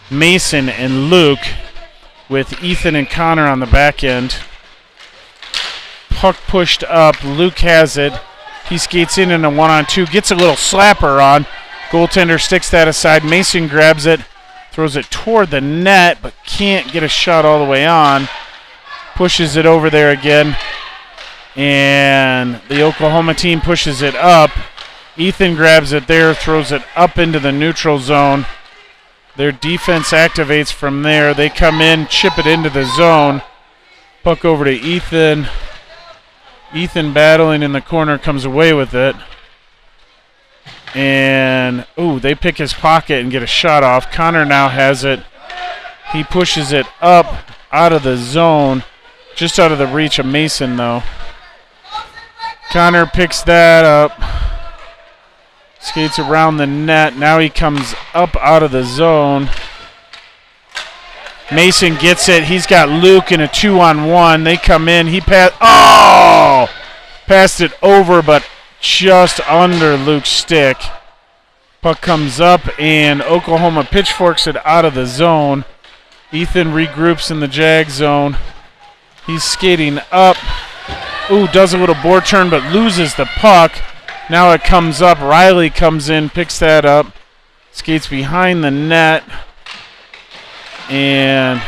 Mason, and Luke, with Ethan and Connor on the back end. Puck pushed up. Luke has it. He skates in a 1-on-2. Gets a little slapper on. Goaltender sticks that aside. Mason grabs it. Throws it toward the net, but can't get a shot all the way on. Pushes it over there again. And the Oklahoma team pushes it up. Ethan grabs it there. Throws it up into the neutral zone. Their defense activates from there. They come in, chip it into the zone. Puck over to Ethan. Ethan battling in the corner, comes away with it. And, they pick his pocket and get a shot off. Connor now has it. He pushes it up out of the zone. Just out of the reach of Mason, though. Connor picks that up. Skates around the net. Now he comes up out of the zone. Mason gets it. He's got Luke in a 2-on-1. They come in. He passed it over, but just under Luke's stick. Puck comes up, and Oklahoma pitchforks it out of the zone. Ethan regroups in the jag zone. He's skating up. Does a little board turn, but loses the puck. Now it comes up. Riley comes in, picks that up. Skates behind the net. And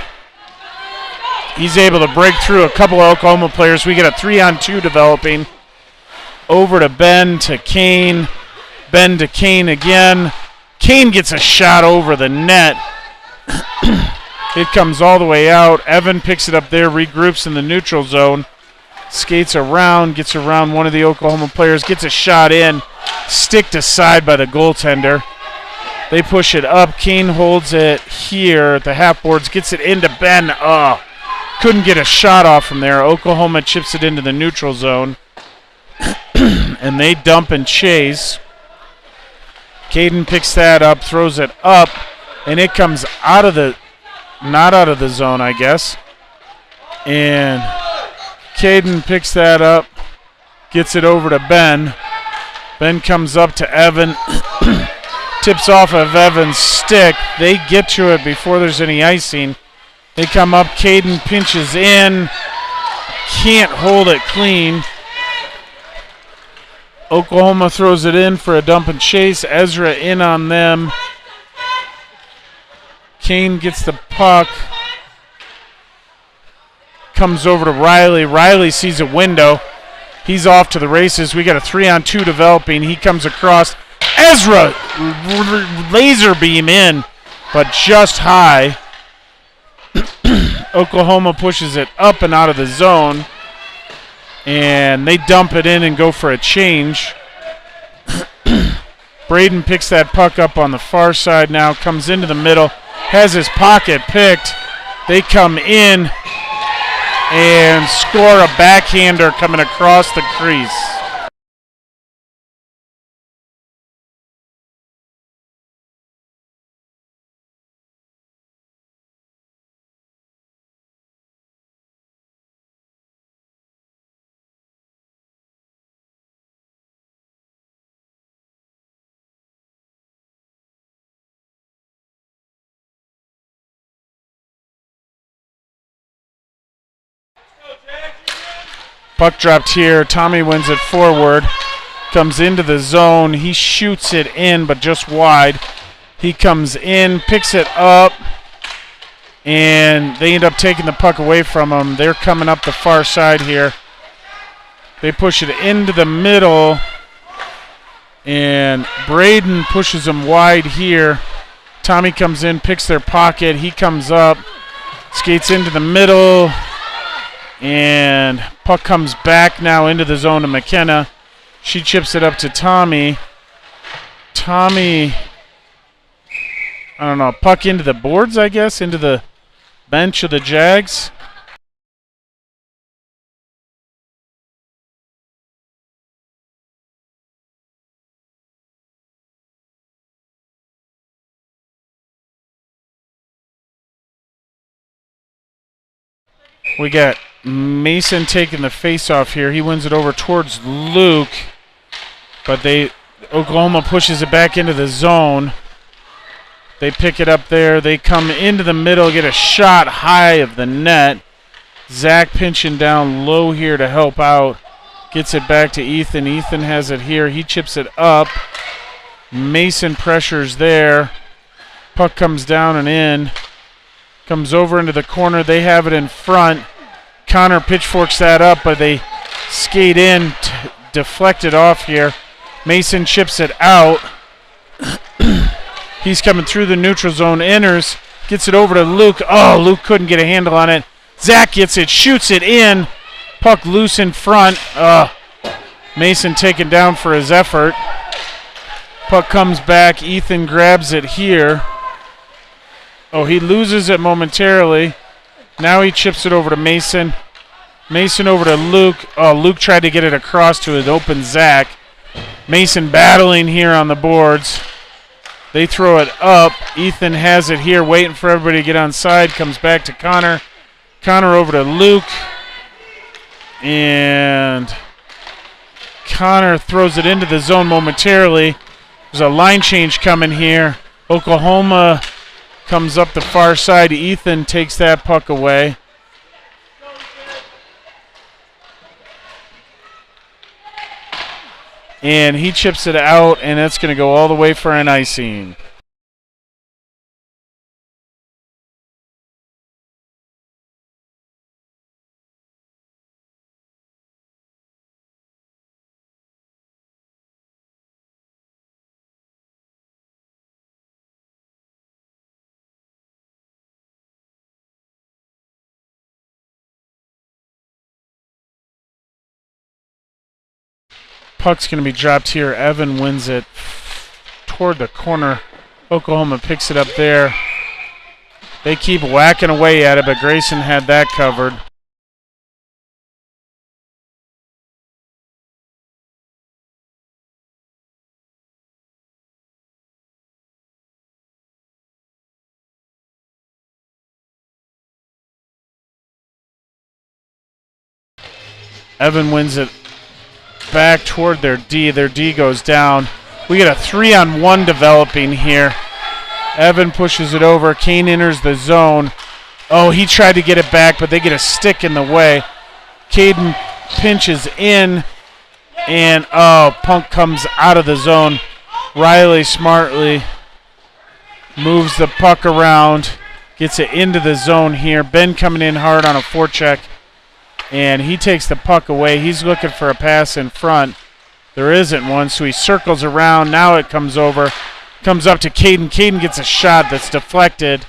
he's able to break through a couple of Oklahoma players. We get a 3-on-2 developing. Over to Ben, to Kane. Ben to Kane again. Kane gets a shot over the net. It comes all the way out. Evan picks it up there, regroups in the neutral zone. Skates around, gets around one of the Oklahoma players, gets a shot in. Sticked aside by the goaltender. They push it up. Kane holds it here at the half boards, gets it into Ben. Couldn't get a shot off from there. Oklahoma chips it into the neutral zone. And they dump and chase. Caden picks that up, throws it up, and it comes not out of the zone, I guess. And Caden picks that up, gets it over to Ben. Ben comes up to Evan. Tips off of Evan's stick. They get to it before there's any icing. They come up. Caden pinches in. Can't hold it clean. Oklahoma throws it in for a dump and chase. Ezra in on them. Kane gets the puck. Comes over to Riley. Riley sees a window. He's off to the races. We got a 3-on-2 developing. He comes across. Ezra laser beam in, but just high. Oklahoma pushes it up and out of the zone, and they dump it in and go for a change. Braden picks that puck up on the far side now, comes into the middle, has his pocket picked. They come in and score a backhander coming across the crease. Puck dropped here. Tommy wins it forward. Comes into the zone. He shoots it in, but just wide. He comes in, picks it up, and they end up taking the puck away from him. They're coming up the far side here. They push it into the middle, and Braden pushes them wide here. Tommy comes in, picks their pocket. He comes up, skates into the middle, and puck comes back now into the zone to McKenna. She chips it up to Tommy. Tommy, I don't know, puck into the boards, I guess, into the bench of the Jags. We got Mason taking the face-off here. He wins it over towards Luke, but Oklahoma pushes it back into the zone. They pick it up there. They come into the middle, get a shot high of the net. Zach pinching down low here to help out. Gets it back to Ethan. Ethan has it here. He chips it up. Mason pressures there. Puck comes down and in. Comes over into the corner. They have it in front. Connor pitchforks that up, but they skate in, deflect it off here. Mason chips it out. He's coming through the neutral zone, enters, gets it over to Luke. Oh, Luke couldn't get a handle on it. Zach gets it, shoots it in. Puck loose in front. Mason taken down for his effort. Puck comes back. Ethan grabs it here. Oh, he loses it momentarily. Now he chips it over to Mason. Mason over to Luke. Oh, Luke tried to get it across to an open Zach. Mason battling here on the boards. They throw it up. Ethan has it here, waiting for everybody to get on side. Comes back to Connor. Connor over to Luke. And Connor throws it into the zone momentarily. There's a line change coming here. Oklahoma comes up the far side. Ethan takes that puck away. And he chips it out, and that's going to go all the way for an icing. Puck's going to be dropped here. Evan wins it toward the corner. Oklahoma picks it up there. They keep whacking away at it, but Grayson had that covered. Evan wins it back toward their D. Their D goes down. We get a 3-on-1 developing here. Evan pushes it over. Kane enters the zone. Oh, he tried to get it back, but they get a stick in the way. Caden pinches in, and Punk comes out of the zone. Riley smartly moves the puck around, gets it into the zone here. Ben coming in hard on a forecheck. And he takes the puck away. He's looking for a pass in front. There isn't one, so he circles around. Now it comes over. Comes up to Caden. Caden gets a shot that's deflected.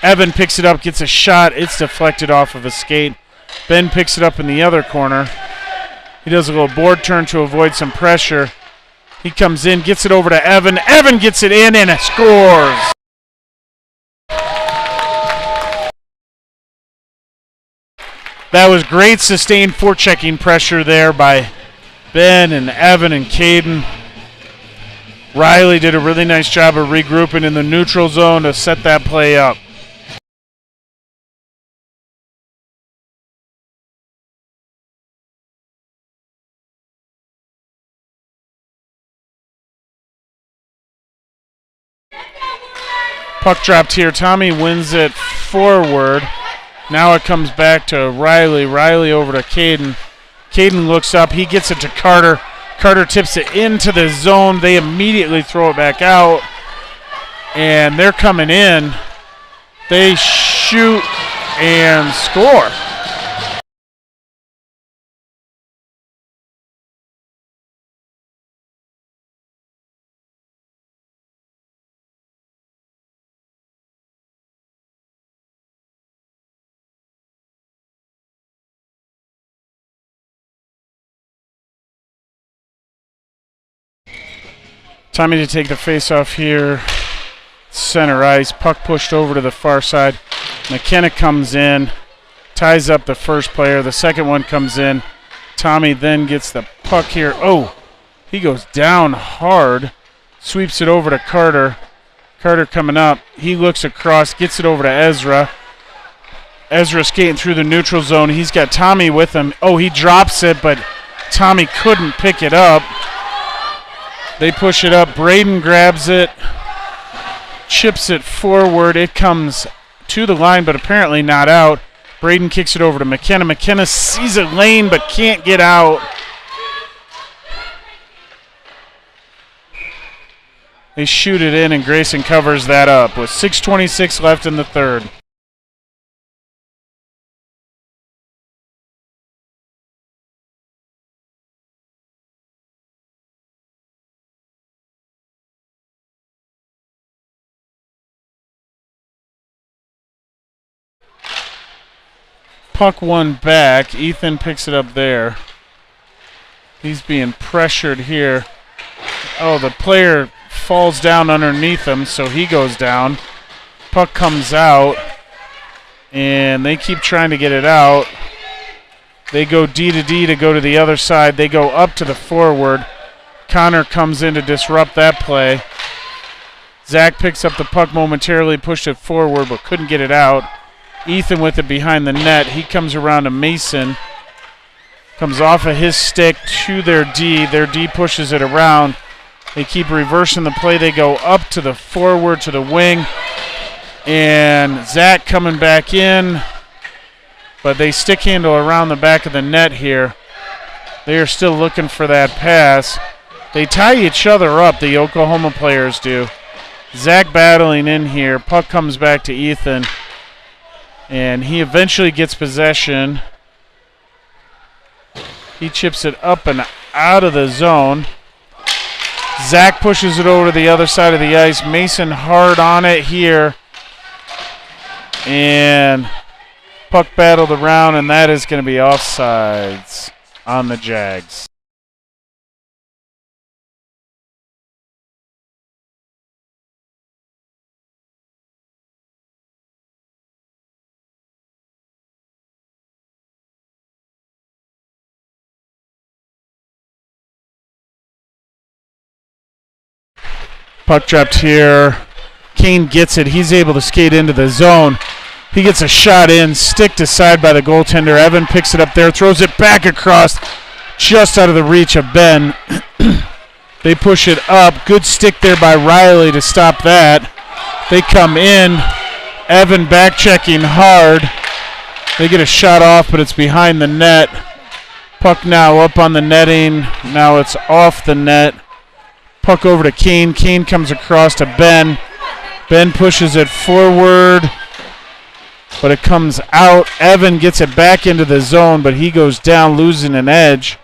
Evan picks it up, gets a shot. It's deflected off of a skate. Ben picks it up in the other corner. He does a little board turn to avoid some pressure. He comes in, gets it over to Evan. Evan gets it in and it scores. That was great sustained forechecking pressure there by Ben and Evan and Caden. Riley did a really nice job of regrouping in the neutral zone to set that play up. Puck dropped here. Tommy wins it forward. Now it comes back to Riley. Riley over to Caden. Caden looks up. He gets it to Carter. Carter tips it into the zone. They immediately throw it back out. And they're coming in. They shoot and score. Tommy to take the face-off here. Center ice. Puck pushed over to the far side. McKenna comes in. Ties up the first player. The second one comes in. Tommy then gets the puck here. Oh, he goes down hard. Sweeps it over to Carter. Carter coming up. He looks across. Gets it over to Ezra. Ezra skating through the neutral zone. He's got Tommy with him. Oh, he drops it, but Tommy couldn't pick it up. They push it up. Braden grabs it, chips it forward. It comes to the line, but apparently not out. Braden kicks it over to McKenna. McKenna sees a lane but can't get out. They shoot it in, and Grayson covers that up with 6:26 left in the third. Puck one back. Ethan picks it up there. He's being pressured here. Oh, the player falls down underneath him, so he goes down. Puck comes out, and they keep trying to get it out. They go D to D to go to the other side. They go up to the forward. Connor comes in to disrupt that play. Zach picks up the puck momentarily, pushed it forward, but couldn't get it out. Ethan with it behind the net. He comes around to Mason. Comes off of his stick to their D. Their D pushes it around. They keep reversing the play. They go up to the forward, to the wing. And Zach coming back in. But they stick handle around the back of the net here. They are still looking for that pass. They tie each other up, the Oklahoma players do. Zach battling in here. Puck comes back to Ethan. And he eventually gets possession. He chips it up and out of the zone. Zach pushes it over to the other side of the ice. Mason hard on it here. And puck battled around, and that is going to be offsides on the Jags. Puck dropped here. Kane gets it. He's able to skate into the zone. He gets a shot in, sticked aside by the goaltender. Evan picks it up there, throws it back across, just out of the reach of Ben. They push it up. Good stick there by Riley to stop that. They come in. Evan back checking hard. They get a shot off, but it's behind the net. Puck now up on the netting. Now it's off the net. Puck over to Kane. Kane comes across to Ben. Ben pushes it forward, but it comes out. Evan gets it back into the zone, but he goes down, losing an edge.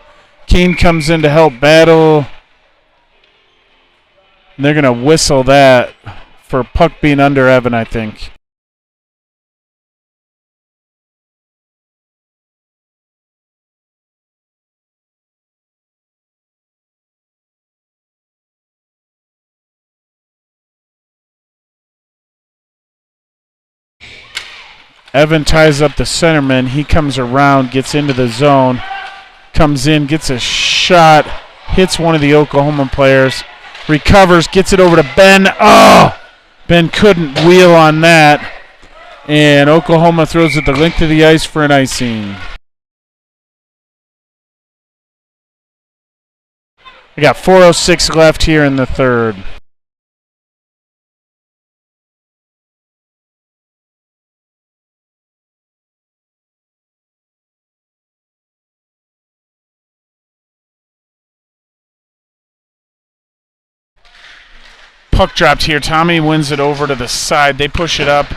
Kane comes in to help battle. And they're going to whistle that for puck being under Evan, I think. Evan ties up the centerman. He comes around, gets into the zone, comes in, gets a shot, hits one of the Oklahoma players, recovers, gets it over to Ben. Oh! Ben couldn't wheel on that. And Oklahoma throws it the length of the ice for an icing. We got 4:06 left here in the third. Puck dropped here. Tommy wins it over to the side. They push it up.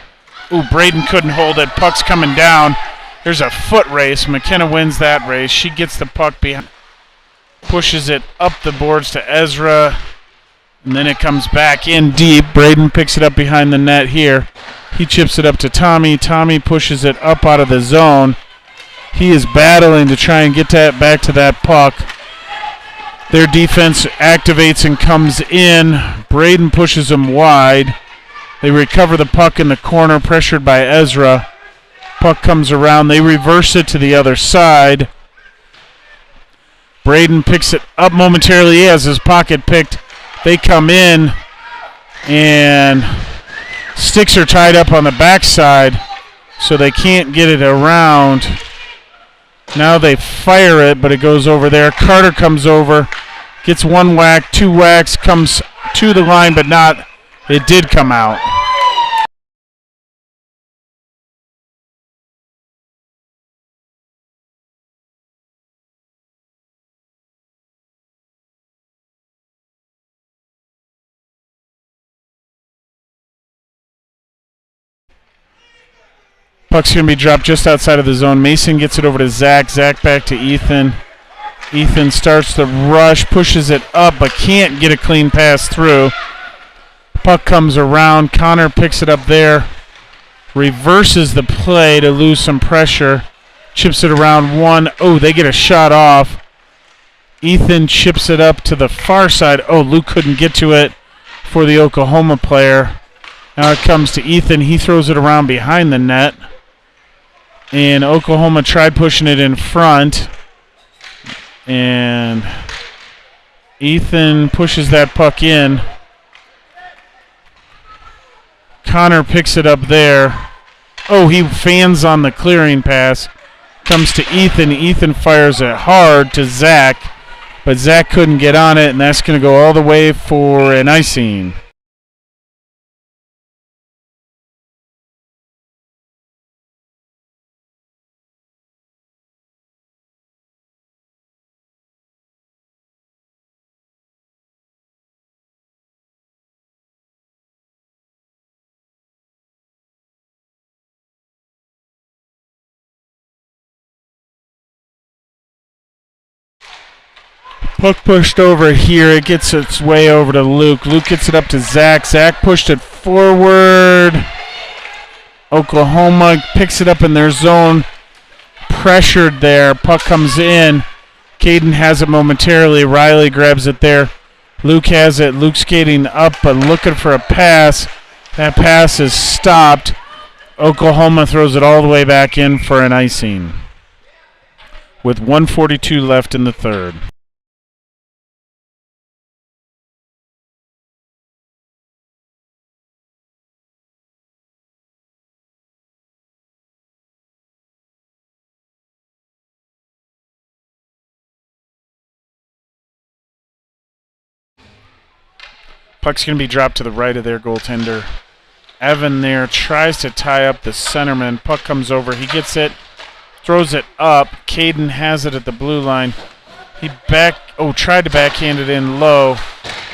Ooh, Braden couldn't hold it. Puck's coming down. There's a foot race. McKenna wins that race. She gets the puck behind. Pushes it up the boards to Ezra. And then it comes back in deep. Braden picks it up behind the net here. He chips it up to Tommy. Tommy pushes it up out of the zone. He is battling to try and get that back to that puck. Their defense activates and comes in. Braden pushes them wide. They recover the puck in the corner, pressured by Ezra. Puck comes around. They reverse it to the other side. Braden picks it up momentarily. He has his pocket picked. They come in, and sticks are tied up on the backside, so they can't get it around. Now they fire it, but it goes over there. Carter comes over, Gets one whack, two whacks, comes to the line, but not. It did come out. Puck's going to be dropped just outside of the zone. Mason gets it over to Zach. Zach back to Ethan. Ethan starts the rush, pushes it up, but can't get a clean pass through. Puck comes around. Connor picks it up there. Reverses the play to lose some pressure. Chips it around one. Oh, they get a shot off. Ethan chips it up to the far side. Oh, Luke couldn't get to it for the Oklahoma player. Now it comes to Ethan. He throws it around behind the net. And Oklahoma tried pushing it in front. And Ethan pushes that puck in. Connor picks it up there. Oh, he fans on the clearing pass. Comes to Ethan. Ethan fires it hard to Zach. But Zach couldn't get on it, and that's going to go all the way for an icing. Puck pushed over here. It gets its way over to Luke. Luke gets it up to Zach. Zach pushed it forward. Oklahoma picks it up in their zone. Pressured there. Puck comes in. Caden has it momentarily. Riley grabs it there. Luke has it. Luke skating up but looking for a pass. That pass is stopped. Oklahoma throws it all the way back in for an icing with 1:42 left in the third. Puck's going to be dropped to the right of their goaltender. Evan there tries to tie up the centerman. Puck comes over. He gets it. Throws it up. Caden has it at the blue line. He tried to backhand it in low.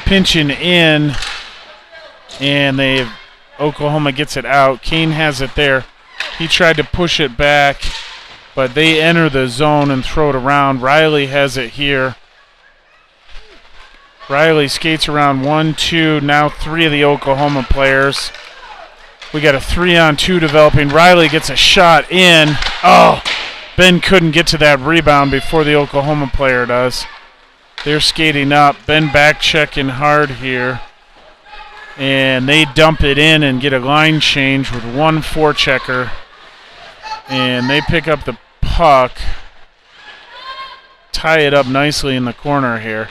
Pinching in. And Oklahoma gets it out. Kane has it there. He tried to push it back. But they enter the zone and throw it around. Riley has it here. Riley skates around 1, 2, now 3 of the Oklahoma players. We got a 3-on-2 developing. Riley gets a shot in. Oh, Ben couldn't get to that rebound before the Oklahoma player does. They're skating up. Ben back checking hard here. And they dump it in and get a line change with one forechecker. And they pick up the puck. Tie it up nicely in the corner here.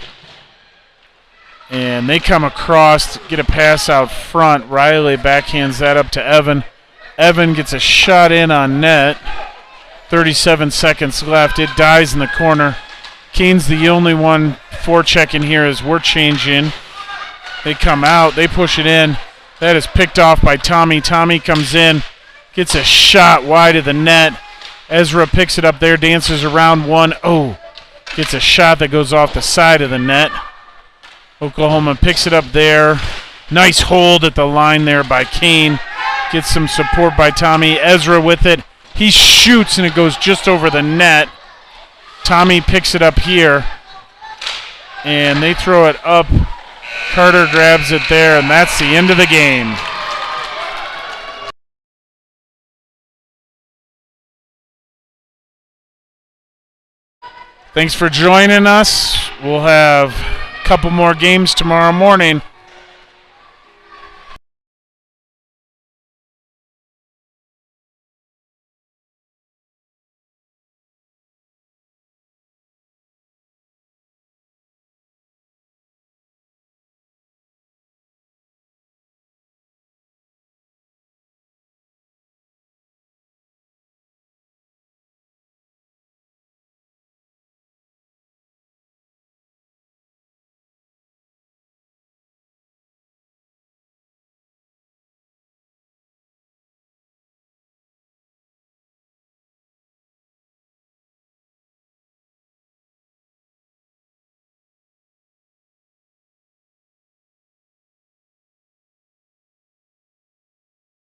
And they come across, get a pass out front. Riley backhands that up to Evan. Evan gets a shot in on net. 37 seconds left. It dies in the corner. Kane's the only one forechecking here as we're changing. They come out. They push it in. That is picked off by Tommy. Tommy comes in. Gets a shot wide of the net. Ezra picks it up there. Dances around one. Oh, gets a shot that goes off the side of the net. Oklahoma picks it up there. Nice hold at the line there by Kane. Gets some support by Tommy. Ezra with it. He shoots and it goes just over the net. Tommy picks it up here. And they throw it up. Carter grabs it there, and that's the end of the game. Thanks for joining us. We'll have couple more games tomorrow morning.